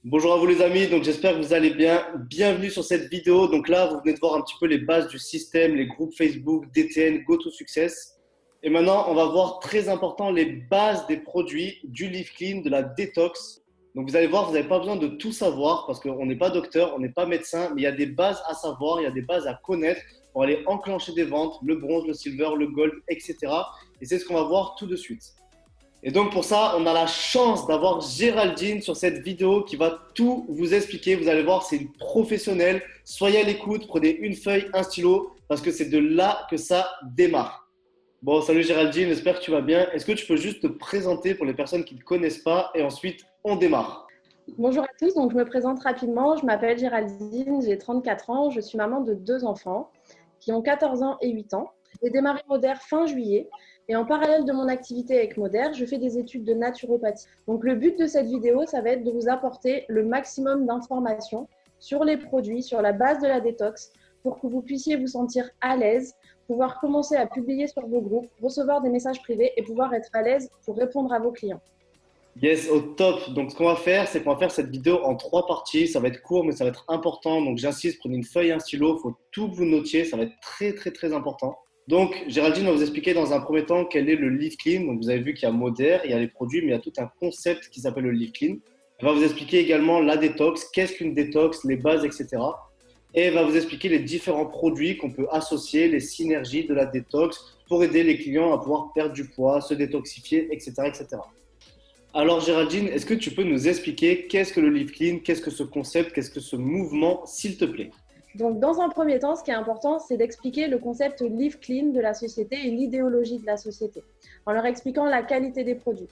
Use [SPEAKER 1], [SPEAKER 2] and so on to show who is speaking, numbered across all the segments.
[SPEAKER 1] Bonjour à vous les amis, donc j'espère que vous allez bien. Bienvenue sur cette vidéo. Donc là, vous venez de voir un petit peu les bases du système, les groupes Facebook, DTN, GoToSuccess. Et maintenant, on va voir très important les bases des produits du Live Clean, de la détox. Donc vous allez voir, vous n'avez pas besoin de tout savoir parce qu'on n'est pas docteur, on n'est pas médecin, mais il y a des bases à savoir, il y a des bases à connaître pour aller enclencher des ventes, le bronze, le silver, le gold, etc. Et c'est ce qu'on va voir tout de suite. Et donc pour ça, on a la chance d'avoir Géraldine sur cette vidéo qui va tout vous expliquer. Vous allez voir, c'est une professionnelle. Soyez à l'écoute, prenez une feuille, un stylo, parce que c'est de là que ça démarre. Bon, salut Géraldine, j'espère que tu vas bien. Est-ce que tu peux juste te présenter pour les personnes qui ne te connaissent pas et ensuite on démarre?
[SPEAKER 2] Bonjour à tous, donc je me présente rapidement, je m'appelle Géraldine, j'ai 34 ans, je suis maman de 2 enfants qui ont 14 ans et 8 ans. J'ai démarré Moder fin juillet et en parallèle de mon activité avec Moder, je fais des études de naturopathie. Donc le but de cette vidéo, ça va être de vous apporter le maximum d'informations sur les produits, sur la base de la détox, pour que vous puissiez vous sentir à l'aise, pouvoir commencer à publier sur vos groupes, recevoir des messages privés et pouvoir être à l'aise pour répondre à vos clients.
[SPEAKER 1] Yes, au top. Donc, ce qu'on va faire, c'est qu'on va faire cette vidéo en trois parties. Ça va être court, mais ça va être important. Donc, j'insiste, prenez une feuille et un stylo. Il faut tout que vous notiez. Ça va être très, très, très important. Donc, Géraldine va vous expliquer dans un premier temps quel est le Live Clean. Donc, vous avez vu qu'il y a Moder, il y a les produits, mais il y a tout un concept qui s'appelle le Live Clean. Elle va vous expliquer également la détox, qu'est-ce qu'une détox, les bases, etc. Et elle va vous expliquer les différents produits qu'on peut associer, les synergies de la détox pour aider les clients à pouvoir perdre du poids, se détoxifier, etc., etc. Alors Géraldine, est-ce que tu peux nous expliquer qu'est-ce que le Live Clean, qu'est-ce que ce concept, qu'est-ce que ce mouvement, s'il te plaît?
[SPEAKER 2] Donc, dans un premier temps, ce qui est important, c'est d'expliquer le concept Live Clean de la société et l'idéologie de la société, en leur expliquant la qualité des produits.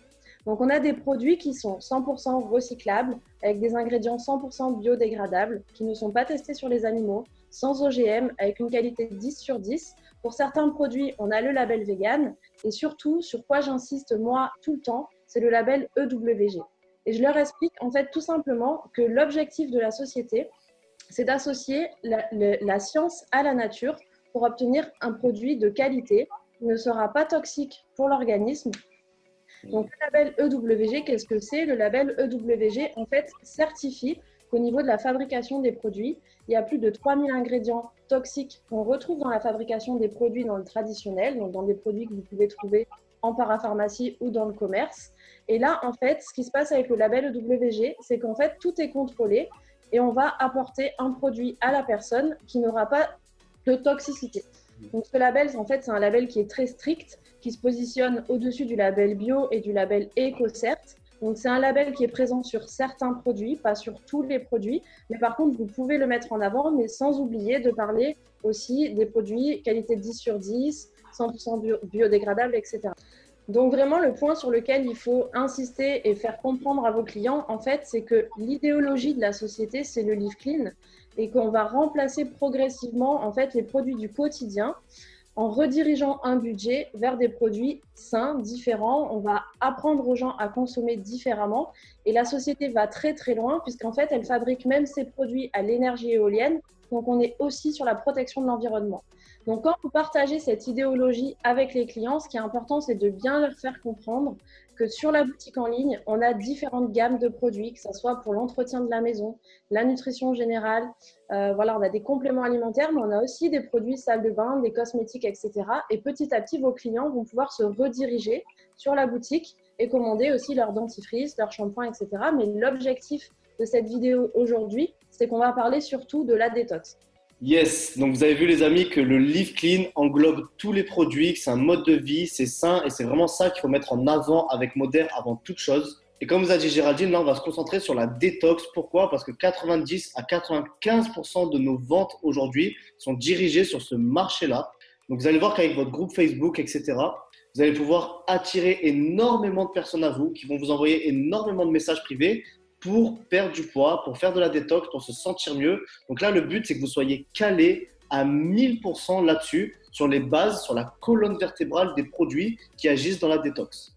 [SPEAKER 2] Donc, on a des produits qui sont 100% recyclables, avec des ingrédients 100% biodégradables, qui ne sont pas testés sur les animaux, sans OGM, avec une qualité 10 sur 10. Pour certains produits, on a le label vegan, et surtout, sur quoi j'insiste moi tout le temps, c'est le label EWG. Et je leur explique en fait tout simplement que l'objectif de la société, c'est d'associer la science à la nature pour obtenir un produit de qualité qui ne sera pas toxique pour l'organisme. Donc, le label EWG, qu'est-ce que c'est? Le label EWG, en fait, certifie qu'au niveau de la fabrication des produits, il y a plus de 3000 ingrédients toxiques qu'on retrouve dans la fabrication des produits dans le traditionnel, donc dans des produits que vous pouvez trouver en parapharmacie ou dans le commerce. Et là, en fait, ce qui se passe avec le label EWG, c'est qu'en fait, tout est contrôlé et on va apporter un produit à la personne qui n'aura pas de toxicité. Donc ce label, en fait, c'est un label qui est très strict, qui se positionne au-dessus du label bio et du label EcoCert. Donc c'est un label qui est présent sur certains produits, pas sur tous les produits, mais par contre, vous pouvez le mettre en avant, mais sans oublier de parler aussi des produits qualité 10 sur 10, 100% biodégradables, etc. Donc vraiment, le point sur lequel il faut insister et faire comprendre à vos clients, en fait, c'est que l'idéologie de la société, c'est le Live Clean et qu'on va remplacer progressivement, en fait, les produits du quotidien en redirigeant un budget vers des produits sains, différents. On va apprendre aux gens à consommer différemment et la société va très, très loin puisqu'en fait, elle fabrique même ses produits à l'énergie éolienne. Donc, on est aussi sur la protection de l'environnement. Donc, quand vous partagez cette idéologie avec les clients, ce qui est important, c'est de bien leur faire comprendre que sur la boutique en ligne, on a différentes gammes de produits, que ce soit pour l'entretien de la maison, la nutrition générale. Voilà, on a des compléments alimentaires, mais on a aussi des produits salle de bain, des cosmétiques, etc. Et petit à petit, vos clients vont pouvoir se rediriger sur la boutique et commander aussi leur dentifrice, leur shampoing, etc. Mais l'objectif de cette vidéo aujourd'hui, c'est qu'on va parler surtout de la détox.
[SPEAKER 1] Yes, donc vous avez vu les amis que le Live Clean englobe tous les produits, que c'est un mode de vie, c'est sain et c'est vraiment ça qu'il faut mettre en avant avec Moder avant toute chose. Et comme vous a dit Géraldine, là on va se concentrer sur la détox. Pourquoi? Parce que 90 à 95% de nos ventes aujourd'hui sont dirigées sur ce marché-là. Donc vous allez voir qu'avec votre groupe Facebook, etc., vous allez pouvoir attirer énormément de personnes à vous qui vont vous envoyer énormément de messages privés pour perdre du poids, pour faire de la détox, pour se sentir mieux. Donc là, le but, c'est que vous soyez calé à 1000% là-dessus, sur les bases, sur la colonne vertébrale des produits qui agissent dans la détox.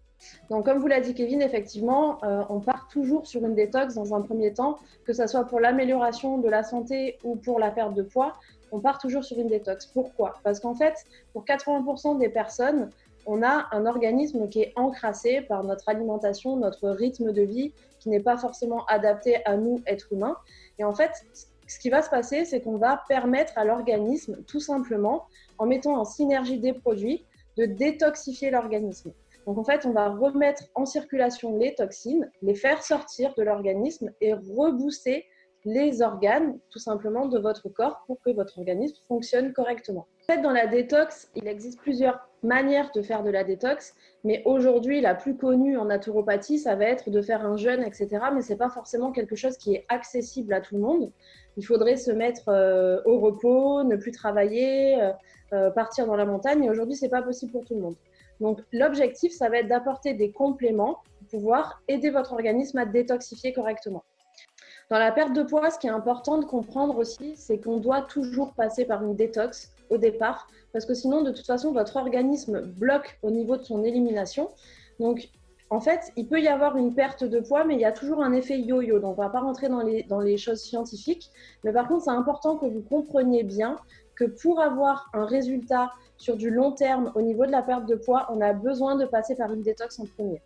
[SPEAKER 2] Donc, comme vous l'a dit Kevin, effectivement, on part toujours sur une détox dans un premier temps, que ce soit pour l'amélioration de la santé ou pour la perte de poids, on part toujours sur une détox. Pourquoi? Parce qu'en fait, pour 80% des personnes, on a un organisme qui est encrassé par notre alimentation, notre rythme de vie, qui n'est pas forcément adapté à nous, êtres humains. Et en fait, ce qui va se passer, c'est qu'on va permettre à l'organisme, tout simplement, en mettant en synergie des produits, de détoxifier l'organisme. Donc en fait, on va remettre en circulation les toxines, les faire sortir de l'organisme et rebooster les organes, tout simplement, de votre corps pour que votre organisme fonctionne correctement. En fait, dans la détox, il existe plusieurs manières de faire de la détox, mais aujourd'hui, la plus connue en naturopathie, ça va être de faire un jeûne, etc. Mais ce n'est pas forcément quelque chose qui est accessible à tout le monde. Il faudrait se mettre au repos, ne plus travailler, partir dans la montagne. Et aujourd'hui, ce n'est pas possible pour tout le monde. Donc, l'objectif, ça va être d'apporter des compléments pour pouvoir aider votre organisme à détoxifier correctement. Dans la perte de poids, ce qui est important de comprendre aussi, c'est qu'on doit toujours passer par une détox au départ, parce que sinon, de toute façon, votre organisme bloque au niveau de son élimination. Donc, en fait, il peut y avoir une perte de poids, mais il y a toujours un effet yo-yo. Donc, on ne va pas rentrer dans les choses scientifiques. Mais par contre, c'est important que vous compreniez bien que pour avoir un résultat sur du long terme au niveau de la perte de poids, on a besoin de passer par une détox en premier.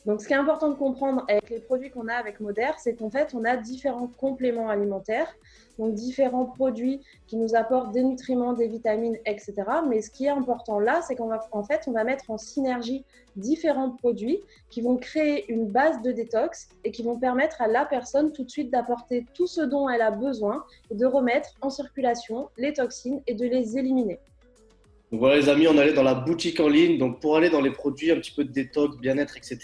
[SPEAKER 2] Donc, ce qui est important de comprendre avec les produits qu'on a avec Moder, c'est qu'en fait, on a différents compléments alimentaires, donc différents produits qui nous apportent des nutriments, des vitamines, etc. Mais ce qui est important là, c'est qu'on va, en fait, on va mettre en synergie différents produits qui vont créer une base de détox et qui vont permettre à la personne tout de suite d'apporter tout ce dont elle a besoin et de remettre en circulation les toxines et de les éliminer.
[SPEAKER 1] Donc voilà les amis, on allait dans la boutique en ligne. Donc pour aller dans les produits un petit peu de détox, bien-être, etc.,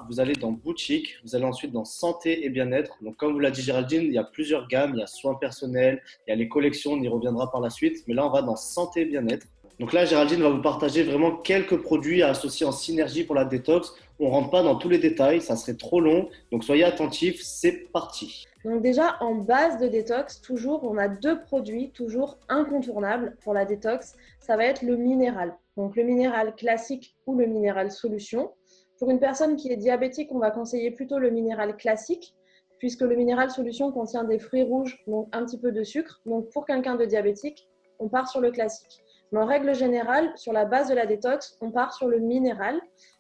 [SPEAKER 1] vous allez dans boutique, vous allez ensuite dans santé et bien-être. Donc comme vous l'a dit Géraldine, il y a plusieurs gammes, il y a soins personnels, il y a les collections, on y reviendra par la suite. Mais là, on va dans santé et bien-être. Donc là, Géraldine va vous partager vraiment quelques produits à associer en synergie pour la détox. On ne rentre pas dans tous les détails, ça serait trop long. Donc soyez attentifs, c'est parti.
[SPEAKER 2] Donc déjà, en base de détox, toujours, on a deux produits toujours incontournables pour la détox. Ça va être le minéral. Donc le minéral classique ou le minéral solution. Pour une personne qui est diabétique, on va conseiller plutôt le minéral classique, puisque le minéral solution contient des fruits rouges, donc un petit peu de sucre. Donc pour quelqu'un de diabétique, on part sur le classique. Mais en règle générale, sur la base de la détox, on part sur le minéral.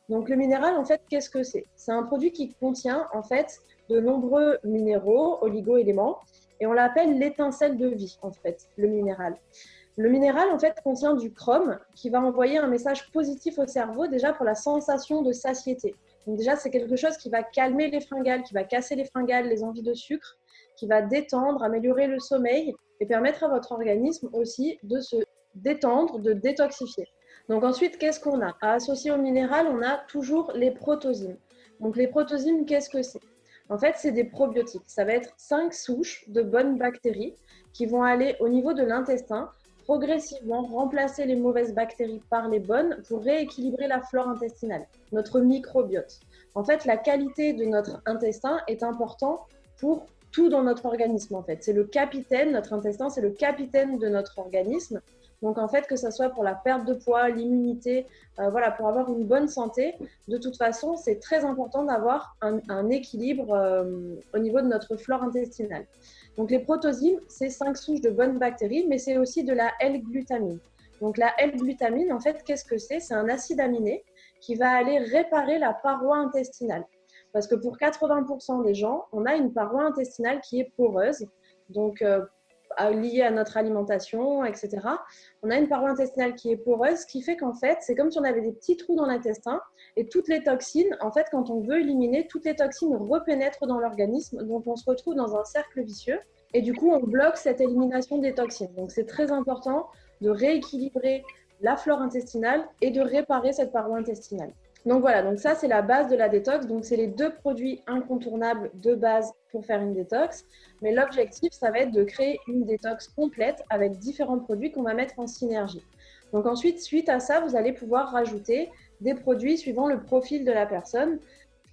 [SPEAKER 2] Donc le minéral, en fait, qu'est-ce que c'est? C'est un produit qui contient, en fait, de nombreux minéraux, oligo-éléments, et on l'appelle l'étincelle de vie, en fait, le minéral. Le minéral, en fait, contient du chrome qui va envoyer un message positif au cerveau, déjà pour la sensation de satiété. Donc déjà, c'est quelque chose qui va calmer les fringales, qui va casser les fringales, les envies de sucre, qui va détendre, améliorer le sommeil et permettre à votre organisme aussi de se détendre, de détoxifier. Donc ensuite, qu'est-ce qu'on a? À associer au minéral, on a toujours les protozymes. Donc les protozymes, qu'est-ce que c'est? En fait, c'est des probiotiques. Ça va être 5 souches de bonnes bactéries qui vont aller au niveau de l'intestin, progressivement remplacer les mauvaises bactéries par les bonnes pour rééquilibrer la flore intestinale, notre microbiote. En fait, la qualité de notre intestin est importante pour tout dans notre organisme. En fait, c'est le capitaine, notre intestin, c'est le capitaine de notre organisme. Donc, en fait, que ce soit pour la perte de poids, l'immunité, voilà, pour avoir une bonne santé, de toute façon, c'est très important d'avoir un équilibre au niveau de notre flore intestinale. Donc, les protozymes, c'est 5 souches de bonnes bactéries, mais c'est aussi de la L-glutamine. Donc, la L-glutamine, en fait, qu'est-ce que c'est? C'est un acide aminé qui va aller réparer la paroi intestinale. Parce que pour 80% des gens, on a une paroi intestinale qui est poreuse. Donc, liées à notre alimentation, etc. On a une paroi intestinale qui est poreuse, ce qui fait qu'en fait, c'est comme si on avait des petits trous dans l'intestin et toutes les toxines, en fait, quand on veut éliminer, toutes les toxines repénètrent dans l'organisme, donc on se retrouve dans un cercle vicieux et du coup, on bloque cette élimination des toxines. Donc, c'est très important de rééquilibrer la flore intestinale et de réparer cette paroi intestinale. Donc voilà, donc ça c'est la base de la détox. Donc c'est les deux produits incontournables de base pour faire une détox. Mais l'objectif, ça va être de créer une détox complète avec différents produits qu'on va mettre en synergie. Donc ensuite, suite à ça, vous allez pouvoir rajouter des produits suivant le profil de la personne.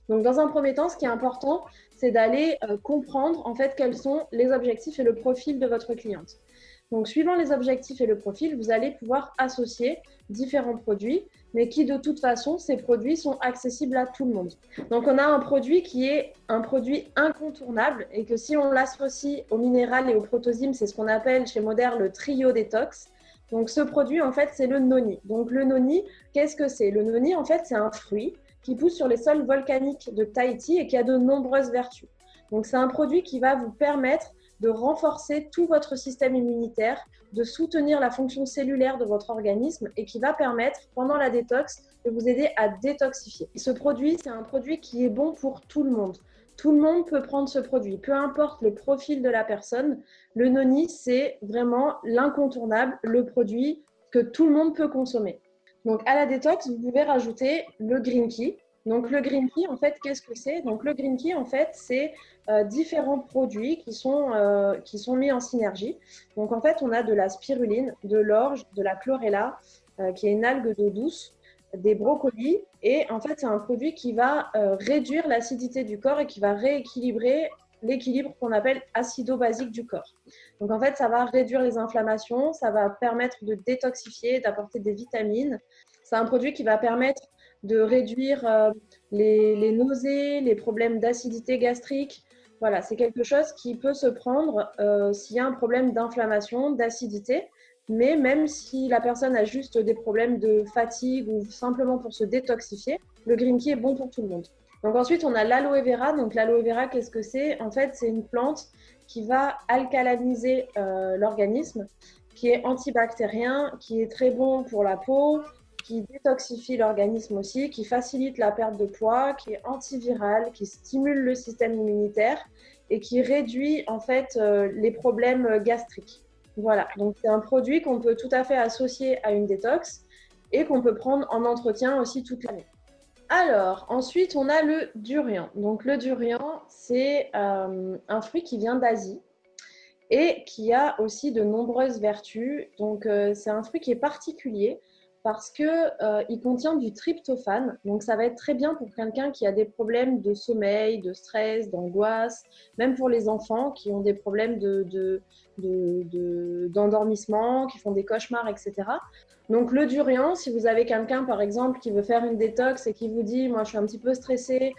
[SPEAKER 2] Donc dans un premier temps, ce qui est important, c'est d'aller comprendre en fait quels sont les objectifs et le profil de votre cliente. Donc, suivant les objectifs et le profil, vous allez pouvoir associer différents produits, mais qui de toute façon, ces produits sont accessibles à tout le monde. Donc, on a un produit qui est un produit incontournable et que si on l'associe au minéral et au protozyme, c'est ce qu'on appelle chez Moder le trio détox. Donc, ce produit, en fait, c'est le noni. Donc, le noni, qu'est-ce que c'est? Le noni, en fait, c'est un fruit qui pousse sur les sols volcaniques de Tahiti et qui a de nombreuses vertus. Donc, c'est un produit qui va vous permettre de renforcer tout votre système immunitaire, de soutenir la fonction cellulaire de votre organisme et qui va permettre, pendant la détox, de vous aider à détoxifier. Ce produit, c'est un produit qui est bon pour tout le monde. Tout le monde peut prendre ce produit, peu importe le profil de la personne. Le noni, c'est vraiment l'incontournable, le produit que tout le monde peut consommer. Donc, à la détox, vous pouvez rajouter le green tea. Donc, le green tea, en fait, qu'est-ce que c'est? Donc, le green tea, en fait, c'est différents produits qui sont mis en synergie. Donc, en fait, on a de la spiruline, de l'orge, de la chlorella, qui est une algue d'eau douce, des brocolis. Et en fait, c'est un produit qui va réduire l'acidité du corps et qui va rééquilibrer l'équilibre qu'on appelle acido-basique du corps. Donc, en fait, ça va réduire les inflammations, ça va permettre de détoxifier, d'apporter des vitamines. C'est un produit qui va permettre de réduire les nausées, les problèmes d'acidité gastrique. Voilà, c'est quelque chose qui peut se prendre s'il y a un problème d'inflammation, d'acidité. Mais même si la personne a juste des problèmes de fatigue ou simplement pour se détoxifier, le green tea est bon pour tout le monde. Donc ensuite, on a l'aloe vera. Donc l'aloe vera, qu'est-ce que c'est? En fait, c'est une plante qui va alcaliniser l'organisme, qui est antibactérien, qui est très bon pour la peau, qui détoxifie l'organisme aussi, qui facilite la perte de poids, qui est antiviral, qui stimule le système immunitaire et qui réduit en fait les problèmes gastriques. Voilà, donc c'est un produit qu'on peut tout à fait associer à une détox et qu'on peut prendre en entretien aussi toute l'année. Alors, ensuite, on a le durian. Donc, le durian, c'est un fruit qui vient d'Asie et qui a aussi de nombreuses vertus. Donc, c'est un fruit qui est particulier parce qu'il contient du tryptophane. Donc, ça va être très bien pour quelqu'un qui a des problèmes de sommeil, de stress, d'angoisse, même pour les enfants qui ont des problèmes d'endormissement, qui font des cauchemars, etc. Donc, le durian, si vous avez quelqu'un, par exemple, qui veut faire une détox et qui vous dit « moi, je suis un petit peu stressée,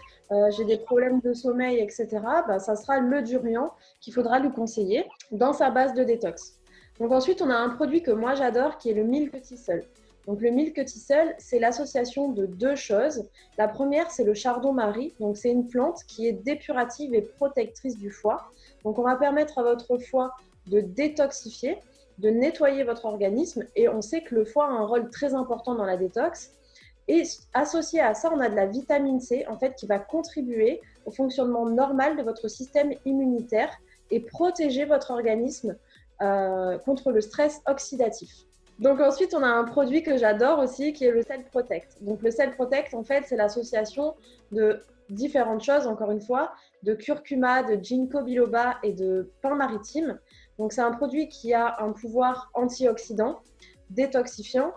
[SPEAKER 2] j'ai des problèmes de sommeil, etc. », bah, ça sera le durian qu'il faudra lui conseiller dans sa base de détox. Donc, ensuite, on a un produit que moi, j'adore, qui est le milk thistle. Donc, le milk thistle, c'est l'association de deux choses. La première, c'est le chardon-marie. Donc, c'est une plante qui est dépurative et protectrice du foie. Donc, on va permettre à votre foie de détoxifier, de nettoyer votre organisme. Et on sait que le foie a un rôle très important dans la détox. Et associé à ça, on a de la vitamine C, en fait, qui va contribuer au fonctionnement normal de votre système immunitaire et protéger votre organisme contre le stress oxydatif. Donc ensuite, on a un produit que j'adore aussi qui est le Cell Protect. Donc le Cell Protect, en fait, c'est l'association de différentes choses, encore une fois, de curcuma, de ginkgo biloba et de pin maritime. Donc c'est un produit qui a un pouvoir antioxydant, détoxifiant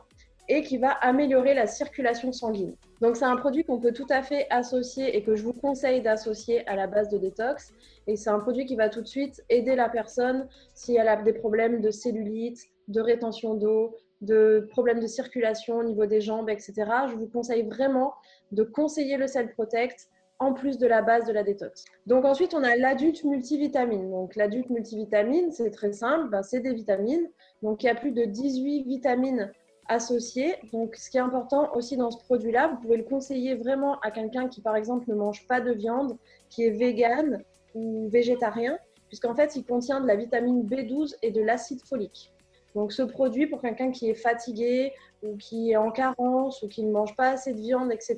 [SPEAKER 2] et qui va améliorer la circulation sanguine. Donc c'est un produit qu'on peut tout à fait associer et que je vous conseille d'associer à la base de détox. Et c'est un produit qui va tout de suite aider la personne si elle a des problèmes de cellulite, de rétention d'eau, de problèmes de circulation au niveau des jambes, etc. Je vous conseille vraiment de conseiller le Cell Protect en plus de la base de la détox. Donc ensuite, on a l'adulte multivitamine. Donc l'adulte multivitamine, c'est très simple, c'est des vitamines. Donc il y a plus de 18 vitamines associées. Donc ce qui est important aussi dans ce produit-là, vous pouvez le conseiller vraiment à quelqu'un qui, par exemple, ne mange pas de viande, qui est végane ou végétarien, puisqu'en fait, il contient de la vitamine B12 et de l'acide folique. Donc, ce produit, pour quelqu'un qui est fatigué ou qui est en carence ou qui ne mange pas assez de viande, etc.,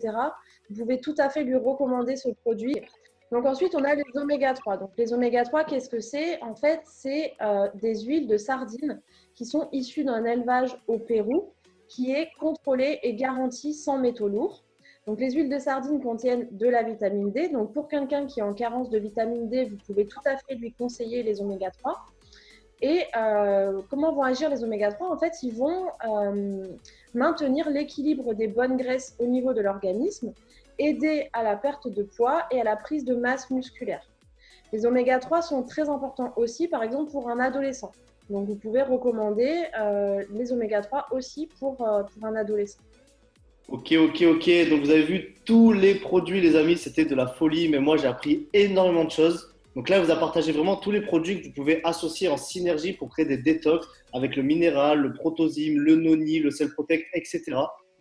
[SPEAKER 2] vous pouvez tout à fait lui recommander ce produit. Donc, ensuite, on a les oméga 3. Donc, les oméga 3, qu'est-ce que c'est? En fait, c'est des huiles de sardines qui sont issues d'un élevage au Pérou qui est contrôlé et garanti sans métaux lourds. Donc, les huiles de sardines contiennent de la vitamine D. Donc, pour quelqu'un qui est en carence de vitamine D, vous pouvez tout à fait lui conseiller les oméga 3. Et comment vont agir les oméga 3? En fait, ils vont maintenir l'équilibre des bonnes graisses au niveau de l'organisme, aider à la perte de poids et à la prise de masse musculaire. Les oméga 3 sont très importants aussi, par exemple, pour un adolescent. Donc, vous pouvez recommander les oméga 3 aussi pour un adolescent.
[SPEAKER 1] Ok. Donc, vous avez vu tous les produits, les amis, c'était de la folie, mais moi, j'ai appris énormément de choses. Donc là, vous avez partagé vraiment tous les produits que vous pouvez associer en synergie pour créer des détox avec le minéral, le protosime, le noni, le Cell Protect, etc.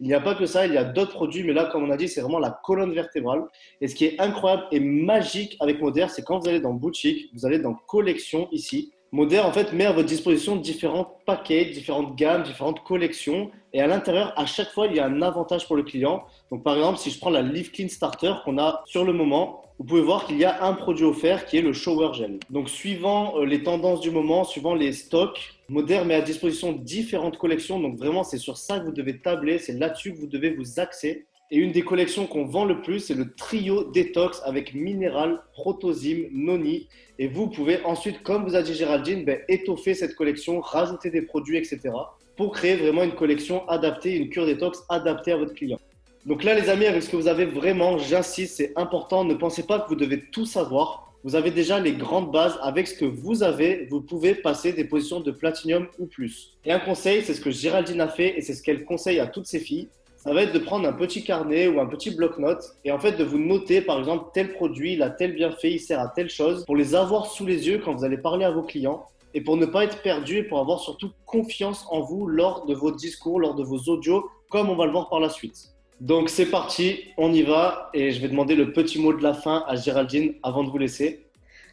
[SPEAKER 1] Il n'y a pas que ça, il y a d'autres produits, mais là, comme on a dit, c'est vraiment la colonne vertébrale. Et ce qui est incroyable et magique avec Moder, c'est quand vous allez dans boutique, vous allez dans collection ici. Moder, en fait, met à votre disposition différents paquets, différentes gammes, différentes collections. Et à l'intérieur, à chaque fois, il y a un avantage pour le client. Donc, par exemple, si je prends la Live Clean Starter qu'on a sur le moment, vous pouvez voir qu'il y a un produit offert qui est le Shower Gel. Donc, suivant les tendances du moment, suivant les stocks, Moder met à disposition différentes collections. Donc, vraiment, c'est sur ça que vous devez tabler. C'est là-dessus que vous devez vous axer. Et une des collections qu'on vend le plus, c'est le trio détox avec minéral, protozime, noni. Et vous pouvez ensuite, comme vous a dit Géraldine, étoffer cette collection, rajouter des produits, etc. pour créer vraiment une collection adaptée, une cure détox adaptée à votre client. Donc là, les amis, avec ce que vous avez vraiment, j'insiste, c'est important. Ne pensez pas que vous devez tout savoir. Vous avez déjà les grandes bases. Avec ce que vous avez, vous pouvez passer des positions de platinium ou plus. Et un conseil, c'est ce que Géraldine a fait et c'est ce qu'elle conseille à toutes ses filles. Ça va être de prendre un petit carnet ou un petit bloc-notes et en fait de vous noter par exemple tel produit, il a tel bienfait, il sert à telle chose pour les avoir sous les yeux quand vous allez parler à vos clients et pour ne pas être perdu et pour avoir surtout confiance en vous lors de vos discours, lors de vos audios comme on va le voir par la suite. Donc c'est parti, on y va et je vais demander le petit mot de la fin à Géraldine avant de vous laisser.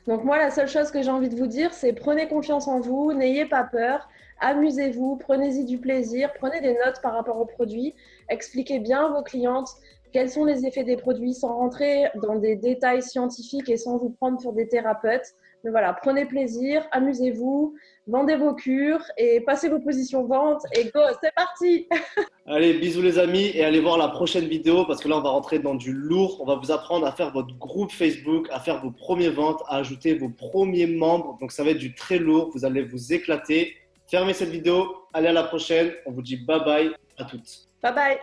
[SPEAKER 2] Donc moi, la seule chose que j'ai envie de vous dire, c'est prenez confiance en vous, n'ayez pas peur, amusez-vous, prenez-y du plaisir, prenez des notes par rapport aux produits, expliquez bien à vos clientes quels sont les effets des produits sans rentrer dans des détails scientifiques et sans vous prendre pour des thérapeutes. Mais voilà, prenez plaisir, amusez-vous, vendez vos cures et passez vos positions vente et go, c'est parti!
[SPEAKER 1] Allez, bisous les amis et allez voir la prochaine vidéo parce que là on va rentrer dans du lourd. On va vous apprendre à faire votre groupe Facebook, à faire vos premières ventes, à ajouter vos premiers membres. Donc ça va être du très lourd, vous allez vous éclater. Fermez cette vidéo, allez à la prochaine. On vous dit bye bye à toutes.
[SPEAKER 2] Bye bye!